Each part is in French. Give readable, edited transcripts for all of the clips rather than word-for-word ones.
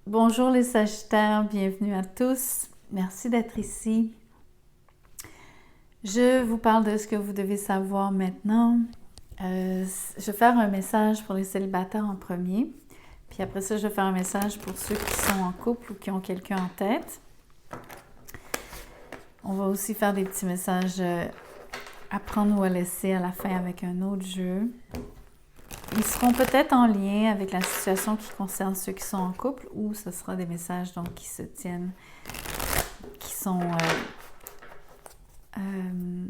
Bonjour les Sagittaires, bienvenue à tous. Merci d'être ici. Je vous parle de ce que vous devez savoir maintenant. Je vais faire un message pour les célibataires en premier. Puis après ça, je vais faire un message pour ceux qui sont en couple ou qui ont quelqu'un en tête. On va aussi faire des petits messages à prendre ou à laisser à la fin avec un autre jeu. Ils seront peut-être en lien avec la situation qui concerne ceux qui sont en couple ou ce sera des messages donc, qui se tiennent, qui sont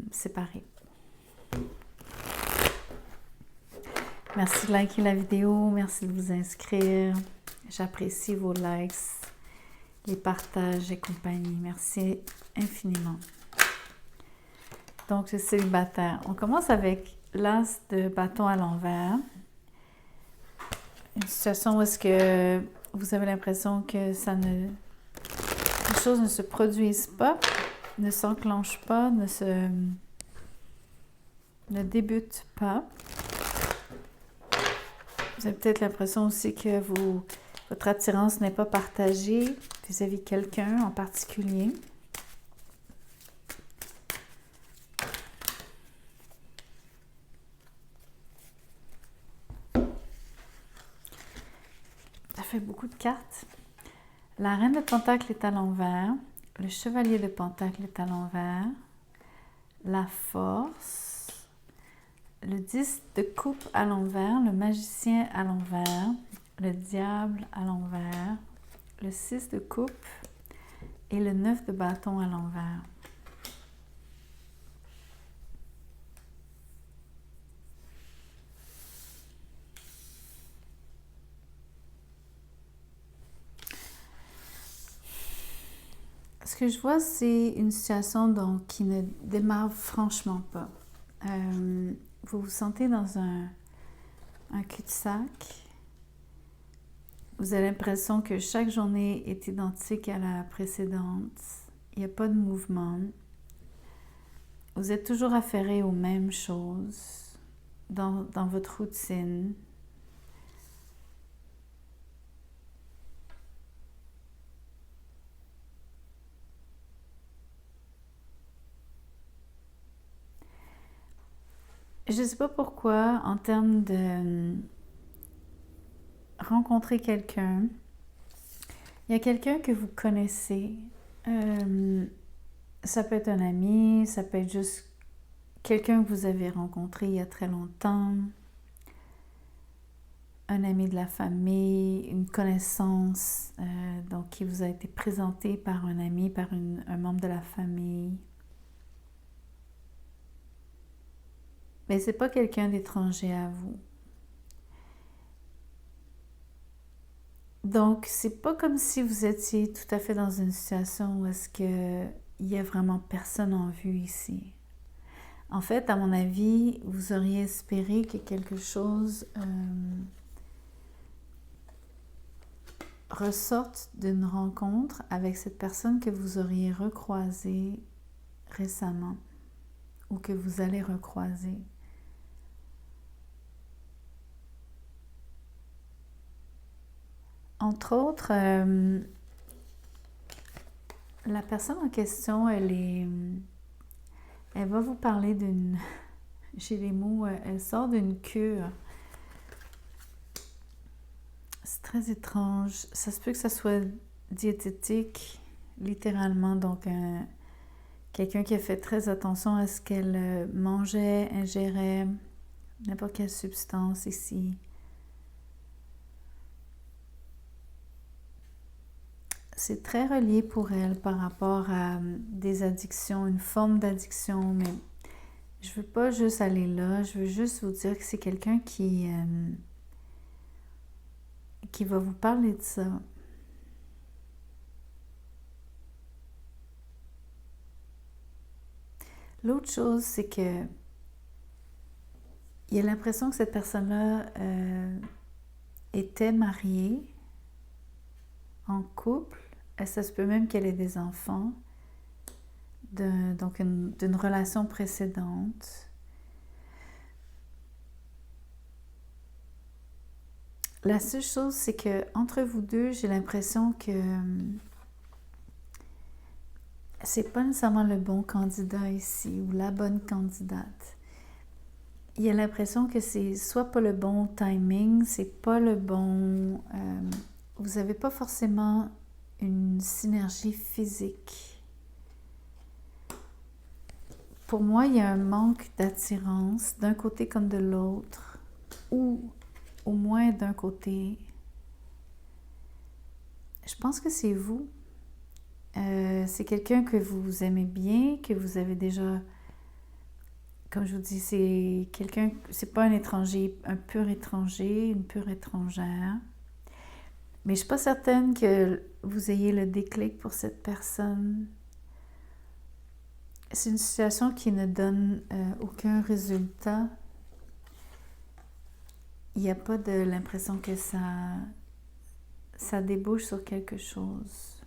séparés. Merci de liker la vidéo, merci de vous inscrire. J'apprécie vos likes, les partages et compagnie. Merci infiniment. Donc, le célibataire. On commence avec l'as de bâton à l'envers. Une situation où est-ce que vous avez l'impression que les choses ne se produisent pas, ne s'enclenchent pas, ne débutent pas. Vous avez peut-être l'impression aussi que votre attirance n'est pas partagée vis-à-vis de quelqu'un en particulier. Ça fait beaucoup de cartes. La reine de Pentacle est à l'envers. Le chevalier de Pentacle est à l'envers. La force. Le 10 de coupe à l'envers. Le magicien à l'envers. Le diable à l'envers. Le 6 de coupe. Et le 9 de bâton à l'envers. Ce que je vois, c'est une situation donc, qui ne démarre franchement pas. Vous vous sentez dans un cul-de-sac. Vous avez l'impression que chaque journée est identique à la précédente. Il n'y a pas de mouvement. Vous êtes toujours affairé aux mêmes choses dans votre routine. Je ne sais pas pourquoi, en termes de rencontrer quelqu'un, il y a quelqu'un que vous connaissez. Ça peut être un ami, ça peut être juste quelqu'un que vous avez rencontré il y a très longtemps, un ami de la famille, une connaissance donc qui vous a été présenté par un ami, par un membre de la famille. Mais ce n'est pas quelqu'un d'étranger à vous. Donc, c'est pas comme si vous étiez tout à fait dans une situation où est-ce qu'il y a vraiment personne en vue ici. En fait, à mon avis, vous auriez espéré que quelque chose ressorte d'une rencontre avec cette personne que vous auriez recroisée récemment ou que vous allez recroiser. Entre autres, la personne en question, elle va vous parler d'une, j'ai les mots, elle sort d'une cure. C'est très étrange. Ça se peut que ça soit diététique, littéralement, donc quelqu'un qui a fait très attention à ce qu'elle mangeait, ingérait, n'importe quelle substance ici. C'est très relié pour elle par rapport à des addictions, une forme d'addiction, mais je ne veux pas juste aller là, je veux juste vous dire que c'est quelqu'un qui va vous parler de ça. L'autre chose, c'est que il y a l'impression que cette personne-là était mariée, en couple, et ça se peut même qu'elle ait des enfants, donc d'une relation précédente. La seule chose, c'est que entre vous deux, j'ai l'impression que c'est pas nécessairement le bon candidat ici ou la bonne candidate. Il y a l'impression que c'est soit pas le bon timing, c'est pas le bon... vous n'avez pas forcément une synergie physique. Pour moi, il y a un manque d'attirance d'un côté comme de l'autre, ou au moins d'un côté. Je pense que c'est vous. C'est quelqu'un que vous aimez bien, que vous avez déjà... Comme je vous dis, c'est quelqu'un... C'est pas un étranger, un pur étranger, une pure étrangère. Mais je suis pas certaine que vous ayez le déclic pour cette personne. C'est une situation qui ne donne aucun résultat. Il n'y a pas de l'impression que ça débouche sur quelque chose.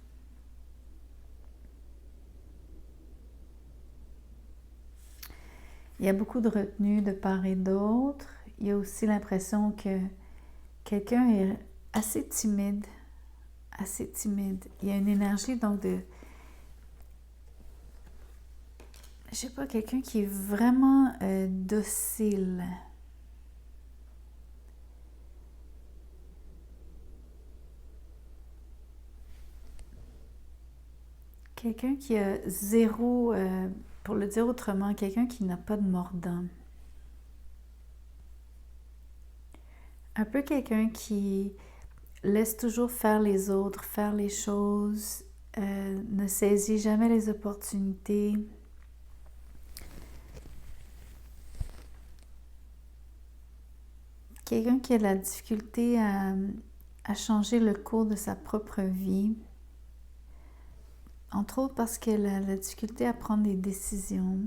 Il y a beaucoup de retenue de part et d'autre. Il y a aussi l'impression que quelqu'un est assez timide. Assez timide. Il y a une énergie donc de... Je sais pas, quelqu'un qui est vraiment docile. Quelqu'un qui a zéro, pour le dire autrement, quelqu'un qui n'a pas de mordant. Un peu quelqu'un qui laisse toujours faire les autres, faire les choses, ne saisit jamais les opportunités. Quelqu'un qui a de la difficulté à changer le cours de sa propre vie. Entre autres parce qu'elle a la difficulté à prendre des décisions.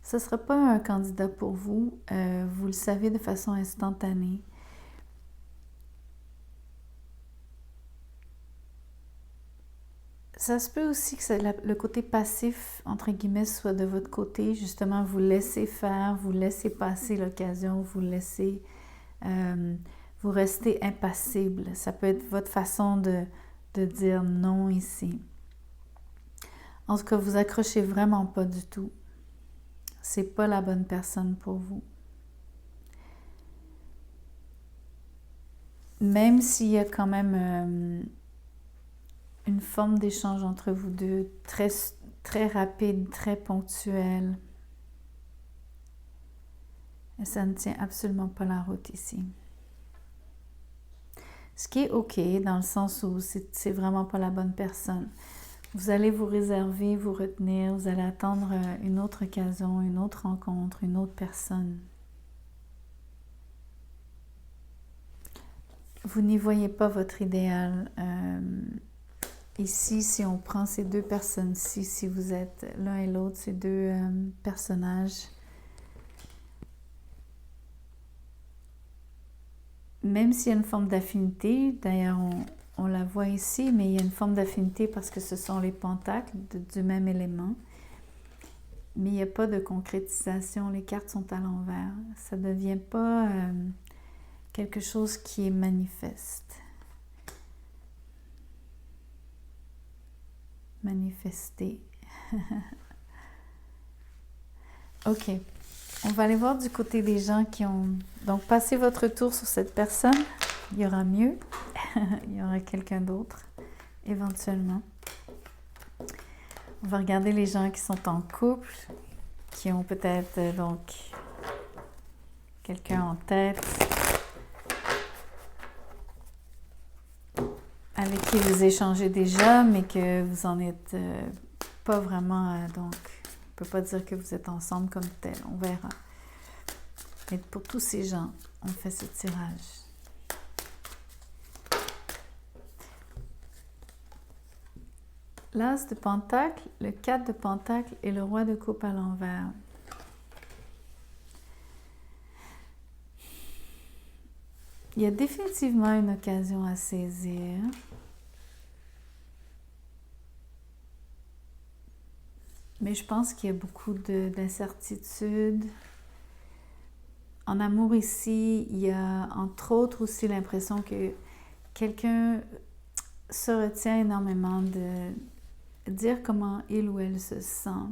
Ce ne sera pas un candidat pour vous, vous le savez de façon instantanée. Ça se peut aussi que le côté passif, entre guillemets, soit de votre côté. Justement, vous laissez faire, vous laissez passer l'occasion, vous restez impassible. Ça peut être votre façon de dire non ici. En tout cas, vous accrochez vraiment pas du tout. C'est pas la bonne personne pour vous. Même s'il y a quand même une forme d'échange entre vous deux, très, très rapide, très ponctuel. Et ça ne tient absolument pas la route ici. Ce qui est OK dans le sens où c'est vraiment pas la bonne personne. Vous allez vous réserver, vous retenir, vous allez attendre une autre occasion, une autre rencontre, une autre personne. Vous n'y voyez pas votre idéal. Ici, si on prend ces deux personnes-ci, si vous êtes l'un et l'autre, ces deux personnages, même s'il y a une forme d'affinité, d'ailleurs on la voit ici, mais il y a une forme d'affinité parce que ce sont les pentacles du même élément. Mais il n'y a pas de concrétisation, les cartes sont à l'envers. Ça ne devient pas quelque chose qui est manifeste. Manifester. OK. On va aller voir du côté des gens qui ont... Donc, passez votre tour sur cette personne. Il y aura mieux. Il y aura quelqu'un d'autre, éventuellement. On va regarder les gens qui sont en couple, qui ont peut-être donc quelqu'un en tête, avec qui vous échangez déjà, mais que vous en êtes pas vraiment... donc, on ne peut pas dire que vous êtes ensemble comme tel. On verra. Mais pour tous ces gens, on fait ce tirage. L'As de Pentacle, le 4 de Pentacle et le Roi de Coupe à l'envers. Il y a définitivement une occasion à saisir. Mais je pense qu'il y a beaucoup d'incertitudes. En amour ici, il y a entre autres aussi l'impression que quelqu'un se retient énormément de dire comment il ou elle se sent.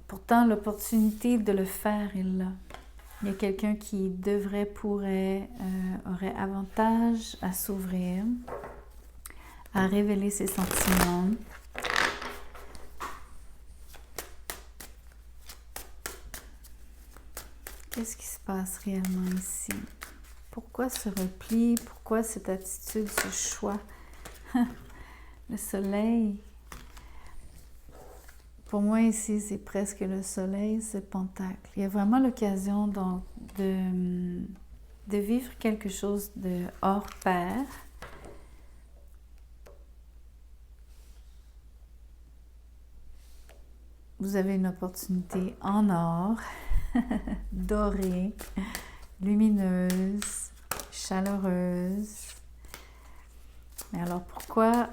Pourtant, l'opportunité de le faire est là. Il y a quelqu'un qui devrait, pourrait, aurait avantage à s'ouvrir, à révéler ses sentiments. Qu'est-ce qui se passe réellement ici? Pourquoi ce repli? Pourquoi cette attitude, ce choix? Le soleil. Pour moi ici, c'est presque le soleil, ce pentacle. Il y a vraiment l'occasion donc de vivre quelque chose de hors pair. Vous avez une opportunité en or, dorée, lumineuse, chaleureuse. Mais alors pourquoi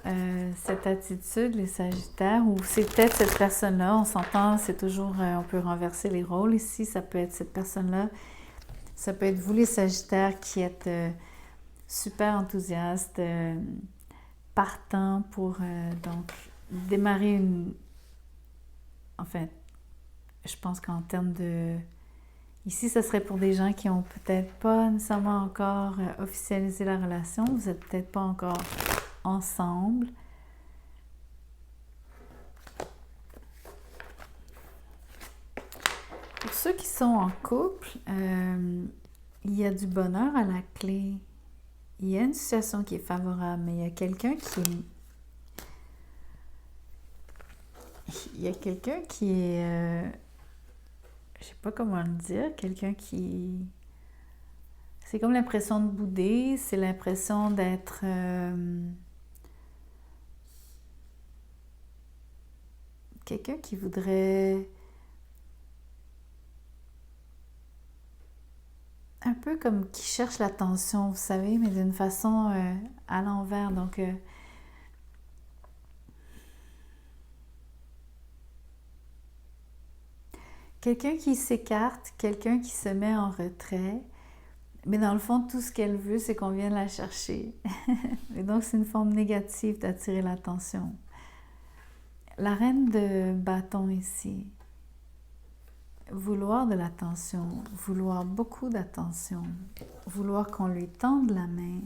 cette attitude, les Sagittaires, ou c'est peut-être cette personne-là, on s'entend, c'est toujours, on peut renverser les rôles ici, ça peut être cette personne-là, ça peut être vous les Sagittaires qui êtes super enthousiastes, partants pour donc démarrer une... Enfin, je pense qu'en termes de... Ici, ce serait pour des gens qui n'ont peut-être pas nécessairement encore officialisé la relation. Vous n'êtes peut-être pas encore ensemble. Pour ceux qui sont en couple, il y a du bonheur à la clé. Il y a une situation qui est favorable, mais il y a quelqu'un qui est... Il y a quelqu'un qui est... je sais pas comment le dire, quelqu'un qui... C'est comme l'impression de bouder, c'est l'impression d'être... quelqu'un qui voudrait... un peu comme qui cherche l'attention, vous savez, mais d'une façon à l'envers. Donc, quelqu'un qui s'écarte, quelqu'un qui se met en retrait, mais dans le fond, tout ce qu'elle veut, c'est qu'on vienne la chercher. Et donc, c'est une forme négative d'attirer l'attention. La reine de bâton ici, vouloir de l'attention, vouloir beaucoup d'attention, vouloir qu'on lui tende la main,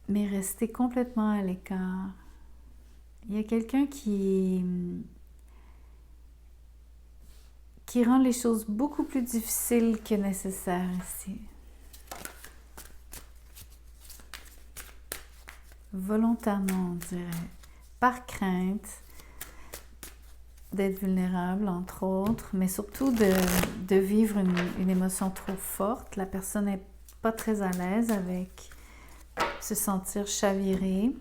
mais rester complètement à l'écart. Il y a quelqu'un qui rend les choses beaucoup plus difficiles que nécessaire ici. Volontairement, on dirait, par crainte d'être vulnérable, entre autres, mais surtout de vivre une émotion trop forte. La personne n'est pas très à l'aise avec se sentir chavirée.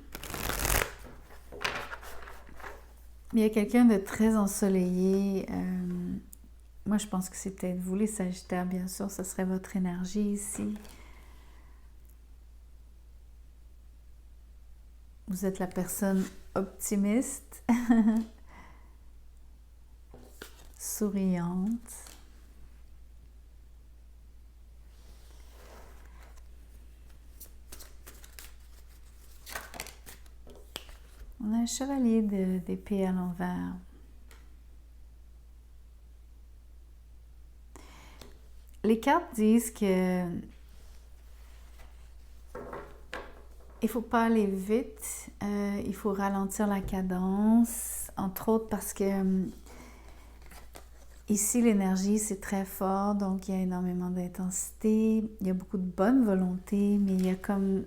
Il y a quelqu'un de très ensoleillé. Moi, je pense que c'est peut-être vous, les Sagittaires, bien sûr, ce serait votre énergie ici. Vous êtes la personne optimiste, souriante. On a un chevalier d'épée à l'envers. Les cartes disent que il faut pas aller vite, il faut ralentir la cadence, entre autres parce que ici l'énergie c'est très fort, donc il y a énormément d'intensité, il y a beaucoup de bonne volonté, mais il y a comme...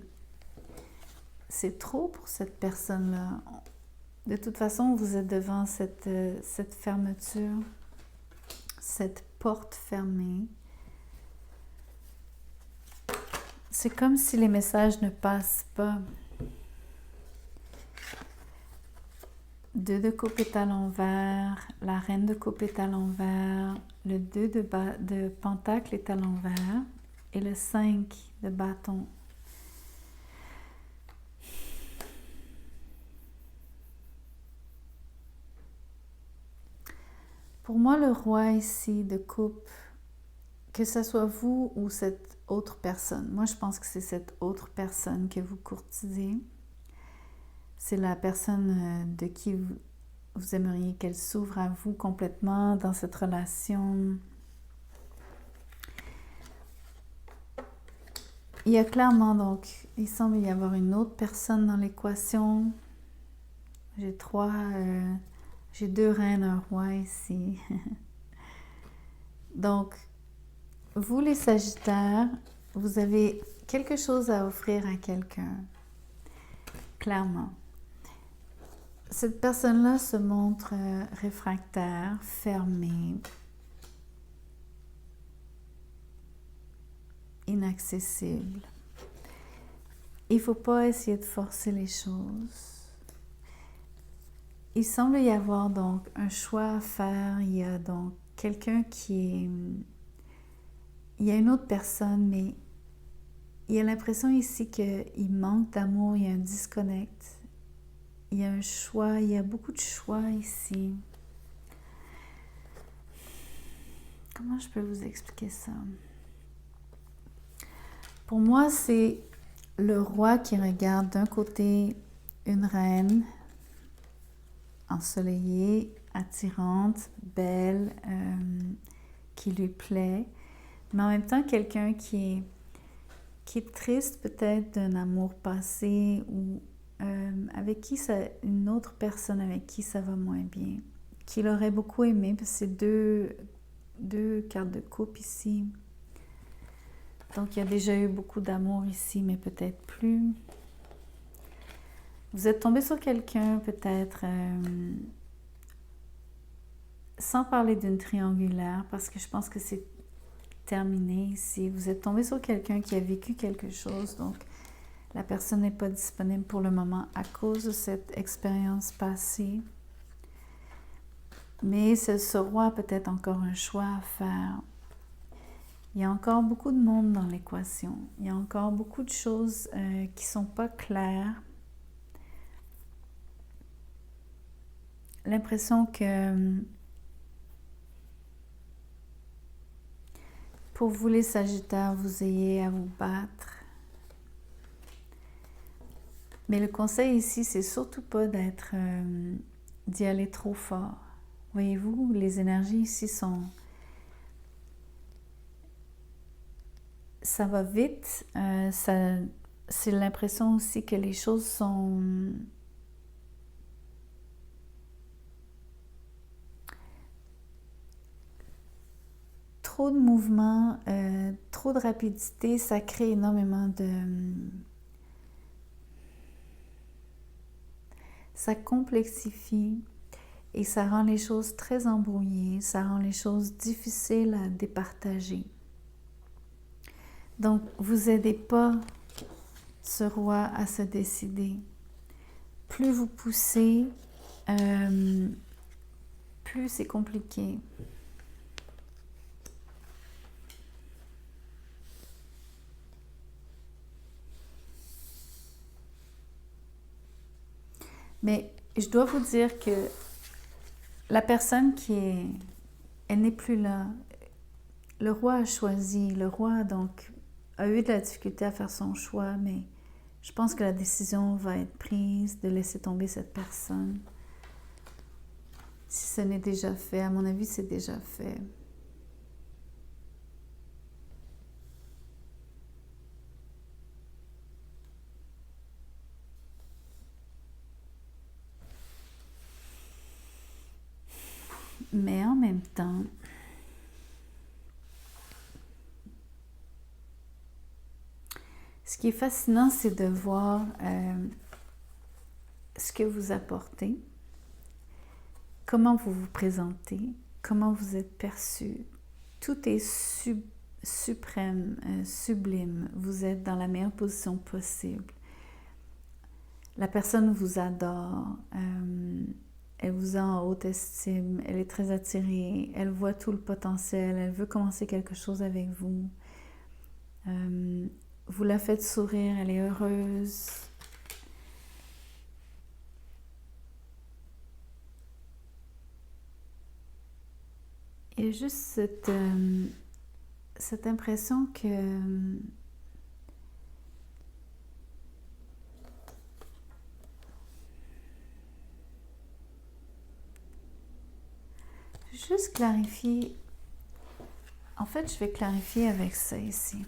c'est trop pour cette personne-là. De toute façon, vous êtes devant cette fermeture, cette porte fermée. C'est comme si les messages ne passent pas. 2 de coupe est à l'envers, la reine de coupe est à l'envers, le 2 de pentacle est à l'envers et le 5 de bâton. Pour moi, le roi ici de coupe, que ce soit vous ou cette autre personne, moi je pense que c'est cette autre personne que vous courtisez. C'est la personne de qui vous aimeriez qu'elle s'ouvre à vous complètement dans cette relation. Il y a clairement donc, il semble y avoir une autre personne dans l'équation. J'ai j'ai 2 reines, un roi ici. Donc, vous les Sagittaires, vous avez quelque chose à offrir à quelqu'un, clairement. Cette personne-là se montre réfractaire, fermée, inaccessible. Il ne faut pas essayer de forcer les choses. Il semble y avoir donc un choix à faire. Il y a donc quelqu'un qui est... Il y a une autre personne, mais il y a l'impression ici qu'il manque d'amour, il y a un disconnect. Il y a un choix, il y a beaucoup de choix ici. Comment je peux vous expliquer ça? Pour moi, c'est le roi qui regarde d'un côté une reine ensoleillée, attirante, belle, qui lui plaît, mais en même temps quelqu'un qui est triste peut-être d'un amour passé ou avec qui une autre personne avec qui ça va moins bien, qu'il aurait beaucoup aimé, parce que c'est deux cartes de coupe ici. Donc, il y a déjà eu beaucoup d'amour ici, mais peut-être plus. Vous êtes tombé sur quelqu'un, peut-être, sans parler d'une triangulaire, parce que je pense que c'est terminé ici. Vous êtes tombé sur quelqu'un qui a vécu quelque chose, donc la personne n'est pas disponible pour le moment à cause de cette expérience passée. Mais ce roi a peut-être encore un choix à faire. Il y a encore beaucoup de monde dans l'équation. Il y a encore beaucoup de choses qui ne sont pas claires. L'impression que pour vous les Sagittaires, vous ayez à vous battre. Mais le conseil ici, c'est surtout pas d'y aller trop fort. Voyez-vous, les énergies ici sont... Ça va vite. C'est l'impression aussi que les choses sont... Trop de mouvement, trop de rapidité, ça crée énormément de... Ça complexifie et ça rend les choses très embrouillées, ça rend les choses difficiles à départager. Donc, vous aidez pas ce roi à se décider. Plus vous poussez, plus c'est compliqué. Mais je dois vous dire que la personne elle n'est plus là. Le roi a choisi, le roi donc a eu de la difficulté à faire son choix, mais je pense que la décision va être prise de laisser tomber cette personne. Si ce n'est déjà fait, à mon avis, c'est déjà fait. Mais en même temps, ce qui est fascinant, c'est de voir ce que vous apportez, comment vous vous présentez, comment vous êtes perçu. Tout est suprême, sublime. Vous êtes dans la meilleure position possible. La personne vous adore. Elle vous a en haute estime, elle est très attirée, elle voit tout le potentiel, elle veut commencer quelque chose avec vous. Vous la faites sourire, elle est heureuse. il y a juste cette impression que juste clarifier. En fait, je vais clarifier avec ça ici.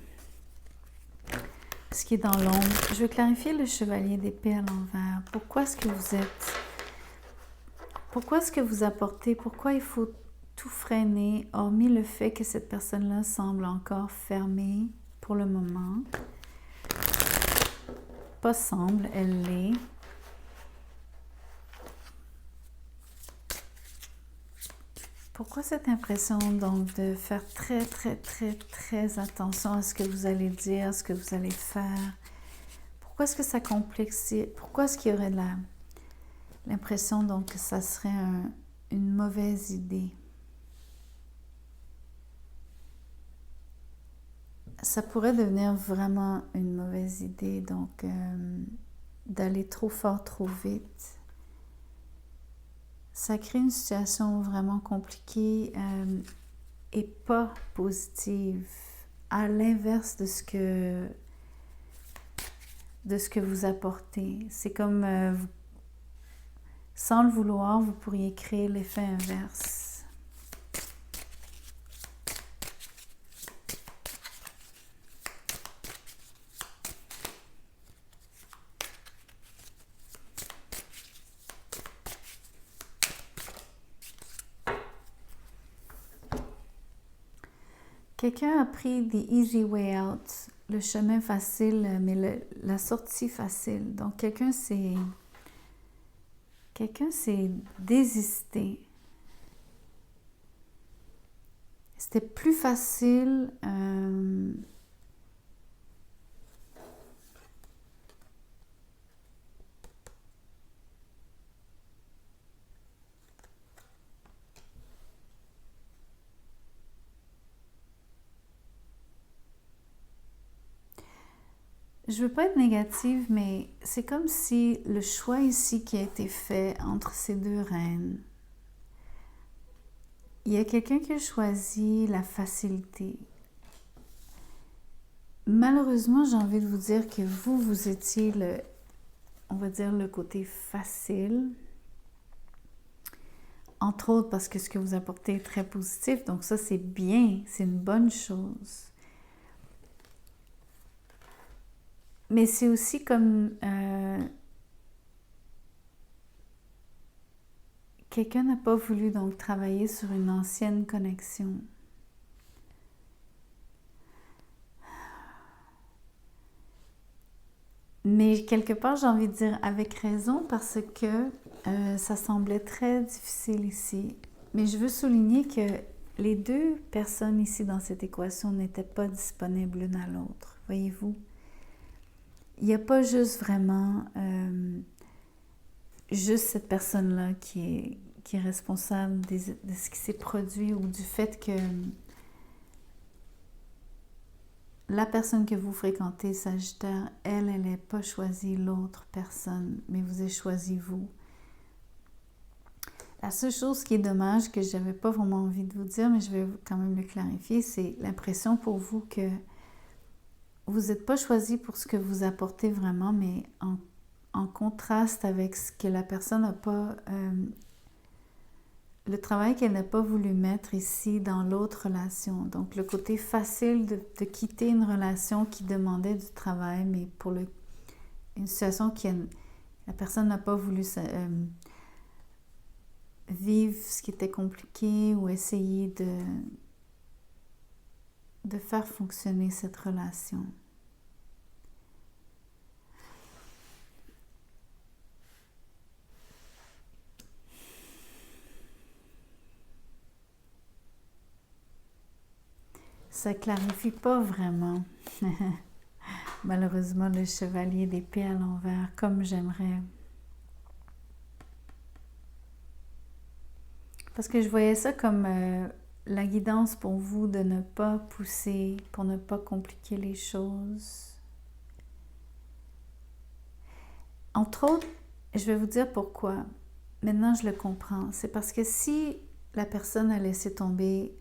Ce qui est dans l'ombre. Je vais clarifier le chevalier d'épée à l'envers. Pourquoi est-ce que vous êtes... Pourquoi est-ce que vous apportez... Pourquoi il faut tout freiner, hormis le fait que cette personne-là semble encore fermée pour le moment. Pas semble, elle l'est. Pourquoi cette impression donc de faire très, très, très, très attention à ce que vous allez dire, à ce que vous allez faire? Pourquoi est-ce que ça complexifie? Pourquoi est-ce qu'il y aurait l'impression donc que ça serait une mauvaise idée? Ça pourrait devenir vraiment une mauvaise idée, donc d'aller trop fort, trop vite. Ça crée une situation vraiment compliquée et pas positive, à l'inverse de ce que vous apportez. C'est comme, sans le vouloir, vous pourriez créer l'effet inverse. Quelqu'un a pris the easy way out, le chemin facile, mais la sortie facile. Donc, quelqu'un s'est désisté. C'était plus facile. Je veux pas être négative, mais c'est comme si le choix ici qui a été fait entre ces deux reines, il y a quelqu'un qui a choisi la facilité. Malheureusement, j'ai envie de vous dire que vous étiez on va dire le côté facile. Entre autres parce que ce que vous apportez est très positif, donc ça c'est bien, c'est une bonne chose. Mais c'est aussi comme quelqu'un n'a pas voulu donc travailler sur une ancienne connexion. Mais quelque part, j'ai envie de dire avec raison parce que ça semblait très difficile ici. Mais je veux souligner que les deux personnes ici dans cette équation n'étaient pas disponibles l'une à l'autre, voyez-vous? Il n'y a pas juste vraiment juste cette personne-là qui est responsable de ce qui s'est produit ou du fait que la personne que vous fréquentez, Sagittaire, elle n'a pas choisi l'autre personne, mais vous avez choisi vous. La seule chose qui est dommage, que je n'avais pas vraiment envie de vous dire, mais je vais quand même le clarifier, c'est l'impression pour vous que vous n'êtes pas choisi pour ce que vous apportez vraiment, mais en contraste avec ce que la personne n'a pas... le travail qu'elle n'a pas voulu mettre ici dans l'autre relation. Donc, le côté facile de quitter une relation qui demandait du travail, mais pour une situation qui la personne n'a pas voulu vivre ce qui était compliqué ou essayer de faire fonctionner cette relation. Ça clarifie pas vraiment, malheureusement, le chevalier d'épée à l'envers, comme j'aimerais. Parce que je voyais ça comme la guidance pour vous de ne pas pousser, pour ne pas compliquer les choses. Entre autres, je vais vous dire pourquoi. Maintenant, je le comprends. C'est parce que si la personne a laissé tomber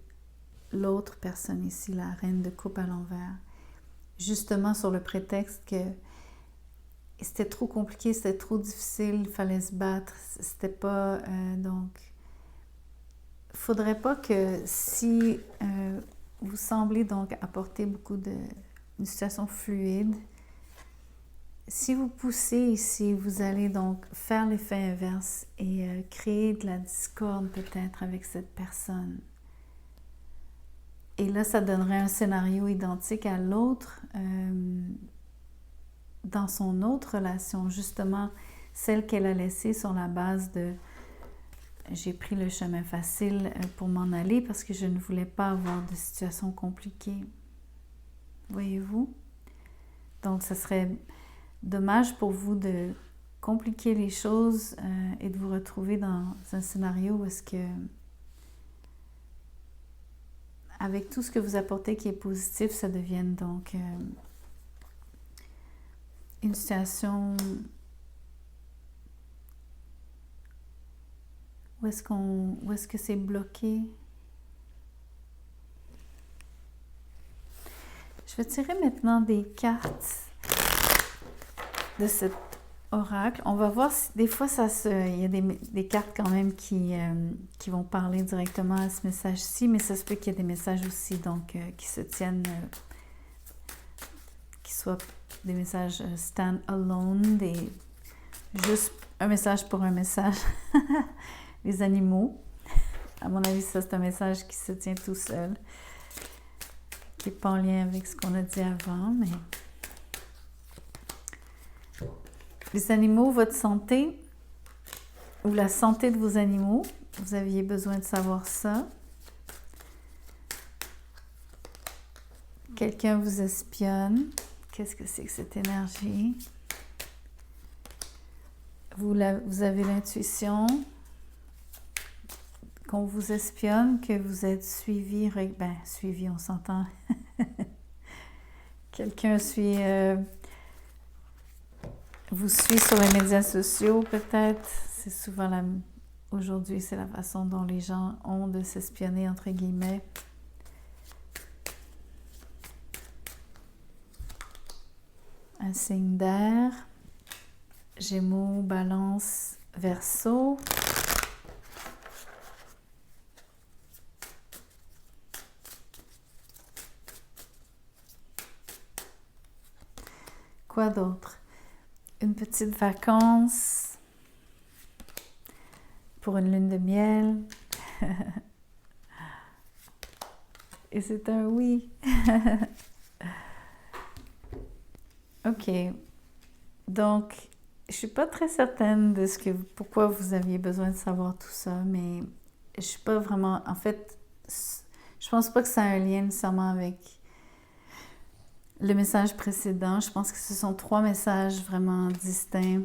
l'autre personne ici, la reine de coupe à l'envers. Justement sur le prétexte que c'était trop compliqué, c'était trop difficile, il fallait se battre, c'était pas... donc, il ne faudrait pas que si vous semblez donc apporter beaucoup une situation fluide, si vous poussez ici, vous allez donc faire l'effet inverse et créer de la discorde peut-être avec cette personne. Et là, ça donnerait un scénario identique à l'autre dans son autre relation, justement celle qu'elle a laissée sur la base de « j'ai pris le chemin facile pour m'en aller parce que je ne voulais pas avoir de situation compliquée ». Voyez-vous? Donc, ce serait dommage pour vous de compliquer les choses et de vous retrouver dans un scénario où est-ce que, avec tout ce que vous apportez qui est positif, ça devienne donc une situation où est-ce que c'est bloqué. Je vais tirer maintenant des cartes de cet oracle. On va voir si des fois il y a des cartes quand même qui vont parler directement à ce message-ci, mais ça se peut qu'il y ait des messages aussi donc qui se tiennent, qui soient des messages stand alone, juste un message pour un message. Les animaux. À mon avis, ça c'est un message qui se tient tout seul, qui n'est pas en lien avec ce qu'on a dit avant, mais... Les animaux, votre santé, ou la santé de vos animaux, vous aviez besoin de savoir ça. Quelqu'un vous espionne. Qu'est-ce que c'est que cette énergie? Vous avez l'intuition qu'on vous espionne, que vous êtes suivi. Ben, suivi, on s'entend. Quelqu'un vous suit sur les médias sociaux, peut-être. C'est souvent aujourd'hui, c'est la façon dont les gens ont de s'espionner, entre guillemets. Un signe d'air. Gémeaux, Balance, Verseau. Quoi d'autre? Une petite vacance pour une lune de miel. Et c'est un oui. OK. Donc, je suis pas très certaine de pourquoi vous aviez besoin de savoir tout ça, mais je suis pas vraiment... En fait, je pense pas que ça a un lien nécessairement avec le message précédent. Je pense que ce sont 3 messages vraiment distincts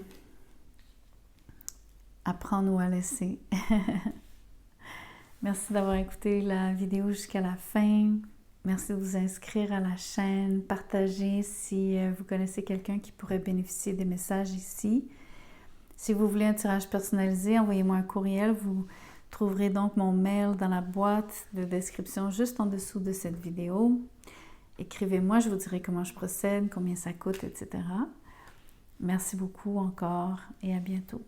à prendre ou à laisser. Merci d'avoir écouté la vidéo jusqu'à la fin. Merci de vous inscrire à la chaîne, partager si vous connaissez quelqu'un qui pourrait bénéficier des messages ici. Si vous voulez un tirage personnalisé, envoyez-moi un courriel. Vous trouverez donc mon mail dans la boîte de description juste en dessous de cette vidéo. Écrivez-moi, je vous dirai comment je procède, combien ça coûte, etc. Merci beaucoup encore et à bientôt.